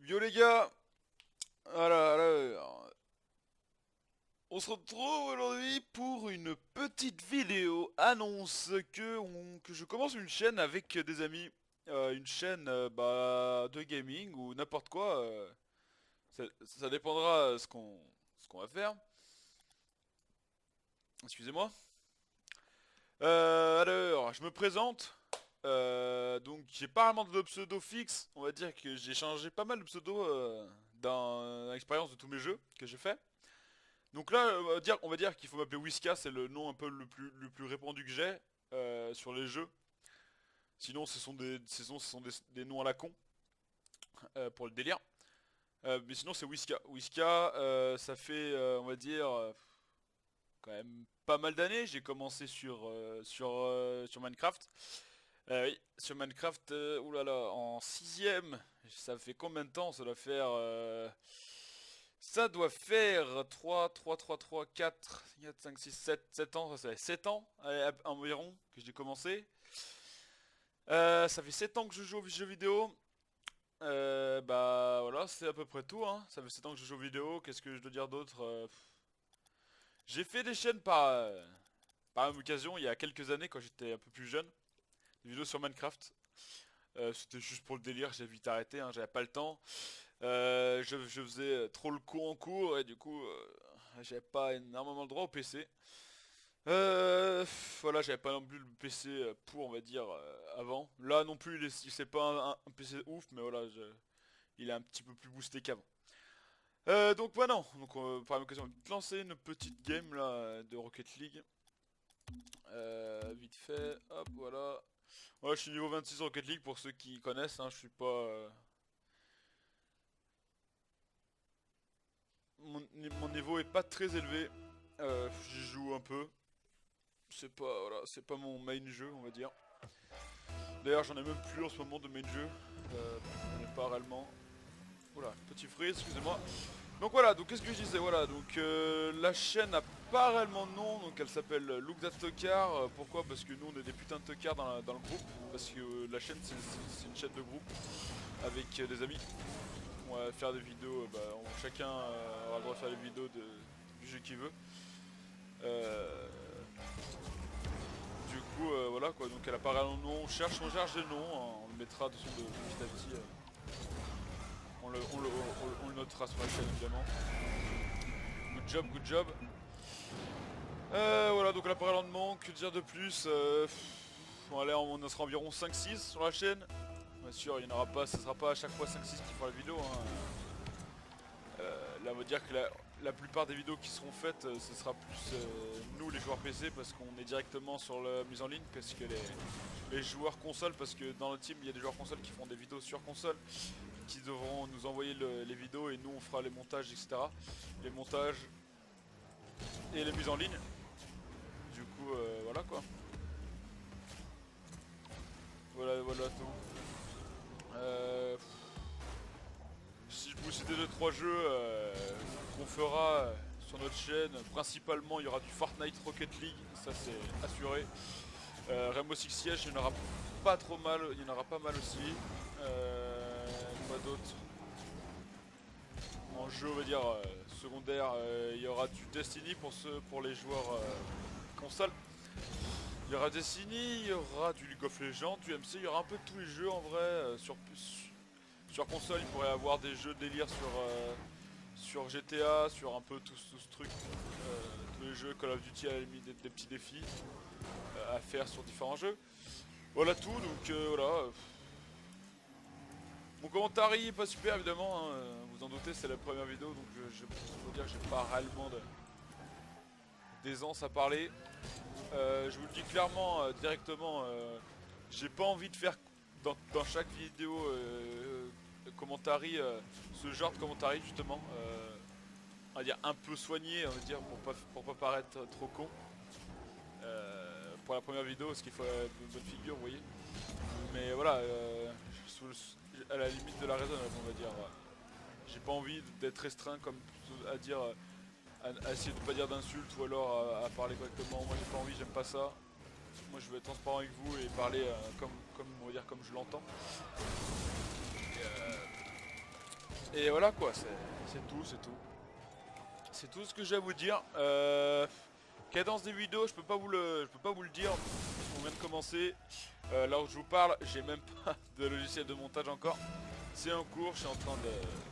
Yo les gars, voilà, alors, on se retrouve aujourd'hui pour une petite vidéo annonce que je commence une chaîne avec des amis. Une chaîne de gaming ou n'importe quoi. Ça dépendra ce qu'on va faire. Excusez-moi. Alors, je me présente. Donc j'ai pas vraiment de pseudo fixe. On va dire que j'ai changé pas mal de pseudo dans l'expérience de tous mes jeux que j'ai fait. Donc là, on va dire qu'il faut m'appeler Whiska, c'est le nom un peu le plus répandu que j'ai sur les jeux. Sinon, ce sont des noms à la con pour le délire. Mais sinon, c'est Whiska. Whiska, ça fait, on va dire, quand même pas mal d'années. J'ai commencé sur Minecraft. Oui, sur Minecraft, oulala, en sixième. Ça fait combien de temps? Ça doit faire 4, 5, 6, 7 ans, ça fait 7 ans environ que j'ai commencé. Ça fait 7 ans que je joue aux jeux vidéo. Bah voilà, c'est à peu près tout, hein. Ça fait 7 ans que je joue aux vidéos, qu'est-ce que je dois dire d'autre? J'ai fait des chaînes par même occasion il y a quelques années quand j'étais un peu plus jeune. Des vidéos sur Minecraft. C'était juste pour le délire, j'ai vite arrêté, hein, j'avais pas le temps. Je faisais trop le con en cours et du coup j'avais pas énormément le droit au PC. Voilà, j'avais pas non plus le PC pour, on va dire, avant. Là non plus, c'est pas un PC ouf, mais voilà, il est un petit peu plus boosté qu'avant. Donc voilà, donc par l'occasion de lancer une petite game là de Rocket League. Vite fait, hop, voilà. Ouais, je suis niveau 26 Rocket League pour ceux qui connaissent, hein, je suis pas... mon niveau est pas très élevé. J'y joue un peu. C'est pas mon main jeu, on va dire. D'ailleurs, j'en ai même plus en ce moment de main jeu. J'en ai pas réellement. Oula, petit freeze, excusez-moi. Donc voilà, donc qu'est-ce que je disais? Voilà, donc la chaîne n'a pas réellement de nom, donc elle s'appelle Look That Tocard. Pourquoi? Parce que nous on est des putains de tocards dans le groupe. Parce que la chaîne c'est une chaîne de groupe avec des amis. On va faire des vidéos, chacun aura le droit de faire des vidéos du jeu qu'il veut. Euh, du coup, voilà quoi, donc elle apparaît en nom, on cherche des noms, hein, on le mettra de petit à petit. On le notera sur la chaîne évidemment. Good job, good job. Voilà, donc elle apparaît lentement, que dire de plus? Bon, allez, on en sera environ 5-6 sur la chaîne. Bien sûr, il n'y en aura pas, ce sera pas à chaque fois 5-6 qui font la vidéo, hein. Là, on va dire que la plupart des vidéos qui seront faites, ce sera plus nous les joueurs PC parce qu'on est directement sur la mise en ligne, parce que les joueurs console, parce que dans le team il y a des joueurs console qui font des vidéos sur console, qui devront nous envoyer les vidéos et nous on fera les montages, etc. Les montages et les mises en ligne. Du coup, voilà quoi. Voilà tout. Si je vous citer 2-3 jeux qu'on fera sur notre chaîne, principalement il y aura du Fortnite Rocket League, ça c'est assuré. Rainbow Six Siege, il y en aura pas trop mal, il y en aura pas mal aussi. Quoi d'autre? En jeu, on va dire secondaire, il y aura du Destiny pour les joueurs console. Il y aura Destiny, il y aura du League of Legends, du MC, il y aura un peu de tous les jeux en vrai. Sur console, il pourrait y avoir des jeux de délire sur GTA, sur un peu tout ce truc. Tous les jeux Call of Duty, à la limite des petits défis à faire sur différents jeux. Voilà tout, donc voilà. Mon commentaire est pas super évidemment, hein, vous en doutez, c'est la première vidéo, donc je peux dire que j'ai pas réellement d'aisance à parler. Je vous le dis clairement, directement, j'ai pas envie de faire dans chaque vidéo commentary, ce genre de commentary justement, on va dire un peu soigné, on va dire, pour pas paraître trop con. Pour la première vidéo, ce qu'il faut une bonne figure, vous voyez. Mais voilà, à la limite de la raisonnable, on va dire. J'ai pas envie d'être restreint comme à dire, à essayer de pas dire d'insultes ou alors à parler correctement. Moi j'ai pas envie, j'aime pas ça. Moi je veux être transparent avec vous et parler on va dire comme je l'entends. Et voilà quoi, c'est tout, c'est tout. C'est tout ce que j'ai à vous dire. Cadence des vidéos, je peux pas vous le dire. On vient de commencer. Là où je vous parle, j'ai même pas de logiciel de montage encore. C'est en cours, je suis en train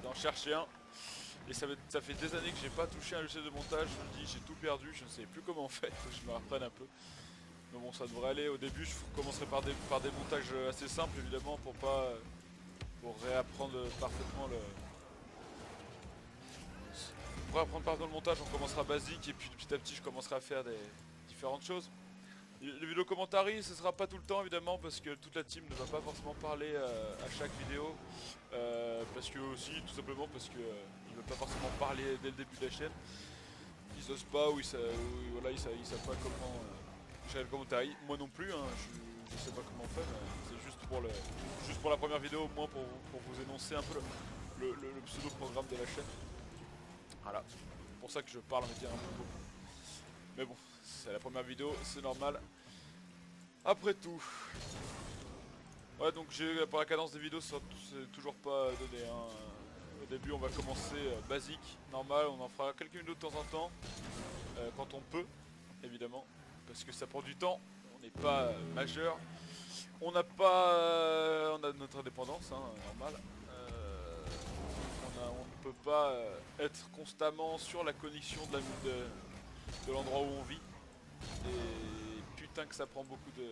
d'en chercher un. Et ça fait des années que j'ai pas touché un logiciel de montage. Je me dis, j'ai tout perdu, je ne sais plus comment on fait. Faut que je me reprenne un peu. Mais bon, ça devrait aller. Au début, je commencerai par des montages assez simples, évidemment, pour réapprendre parfaitement le. Pour apprendre par le montage, on commencera basique et puis petit à petit je commencerai à faire des différentes choses. Les vidéos commentaries, ce sera pas tout le temps évidemment parce que toute la team ne va pas forcément parler à chaque vidéo. Parce que aussi, tout simplement parce que ils veulent pas forcément parler dès le début de la chaîne. Ils osent pas ou voilà, ils savent pas comment gérer le commentaire. Moi non plus, hein, je sais pas comment on fait, mais c'est juste pour la première vidéo au moins pour vous énoncer un peu le pseudo-programme de la chaîne. Voilà, c'est pour ça que je parle mais un peu beaucoup. Mais bon, c'est la première vidéo, c'est normal. Après tout. Ouais, donc pour la cadence des vidéos, c'est toujours pas donné. Hein. Au début, on va commencer basique, normal, on en fera quelques vidéos de temps en temps. Quand on peut, évidemment. Parce que ça prend du temps, on n'est pas majeur. On n'a pas... on a notre indépendance, hein, normal. On ne peut pas être constamment sur la connexion de l'endroit où on vit. Et putain que ça prend beaucoup de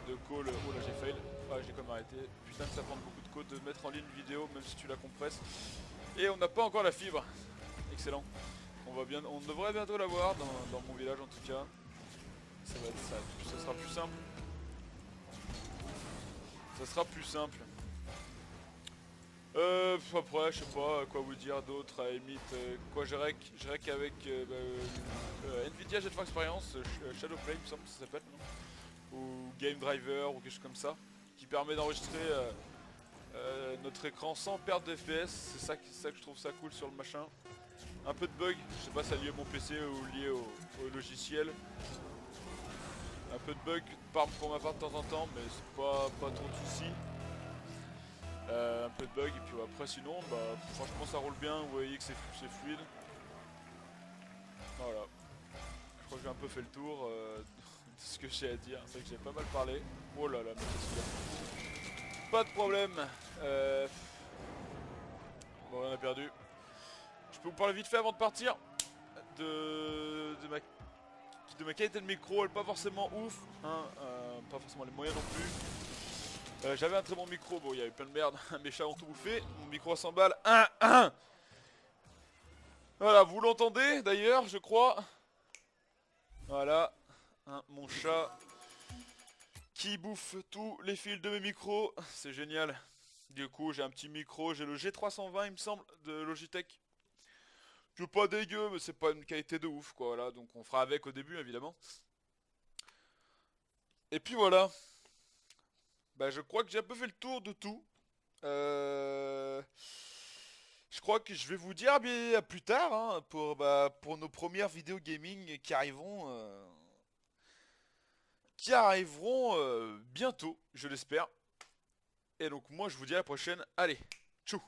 calls. Oh là j'ai fail. Ah j'ai quand même arrêté. Putain que ça prend beaucoup de calls de mettre en ligne une vidéo même si tu la compresses. Et on n'a pas encore la fibre. Excellent. On devrait bientôt l'avoir dans mon village en tout cas. Ça sera plus simple. Ça sera plus simple. Après, je sais pas quoi vous dire d'autre, à la limite, quoi je rec avec Nvidia GeForce Experience, Shadowplay il me semble que ça s'appelle, ou Game Driver ou quelque chose comme ça, qui permet d'enregistrer notre écran sans perte de FPS, c'est ça que je trouve ça cool sur le machin. Un peu de bug, je sais pas si c'est lié à mon PC ou lié au logiciel. Un peu de bug pour ma part de temps en temps, mais c'est pas trop de soucis. Un peu de bug et puis après sinon bah franchement ça roule bien, vous voyez que c'est fluide. Voilà. Je crois que j'ai un peu fait le tour de ce que j'ai à dire, c'est vrai que j'ai pas mal parlé. Oh là là, mais qu'est-ce qu'il y a. Pas de problème. Bon on a perdu. Je peux vous parler vite fait avant de partir de ma qualité de micro, elle est pas forcément ouf, hein, pas forcément les moyens non plus. J'avais un très bon micro, bon il y avait plein de merde, mes chats ont tout bouffé, mon micro à 100 balles, Voilà, vous l'entendez d'ailleurs, je crois. Voilà, hein, mon chat qui bouffe tous les fils de mes micros, c'est génial. Du coup j'ai un petit micro, j'ai le G320 il me semble, de Logitech. Je veux pas dégueu, mais c'est pas une qualité de ouf quoi, voilà, donc on fera avec au début évidemment. Et puis voilà. Bah je crois que j'ai un peu fait le tour de tout. Je crois que je vais vous dire bien à plus tard hein, pour nos premières vidéos gaming qui arriveront bientôt, je l'espère. Et donc moi je vous dis à la prochaine. Allez, tchou.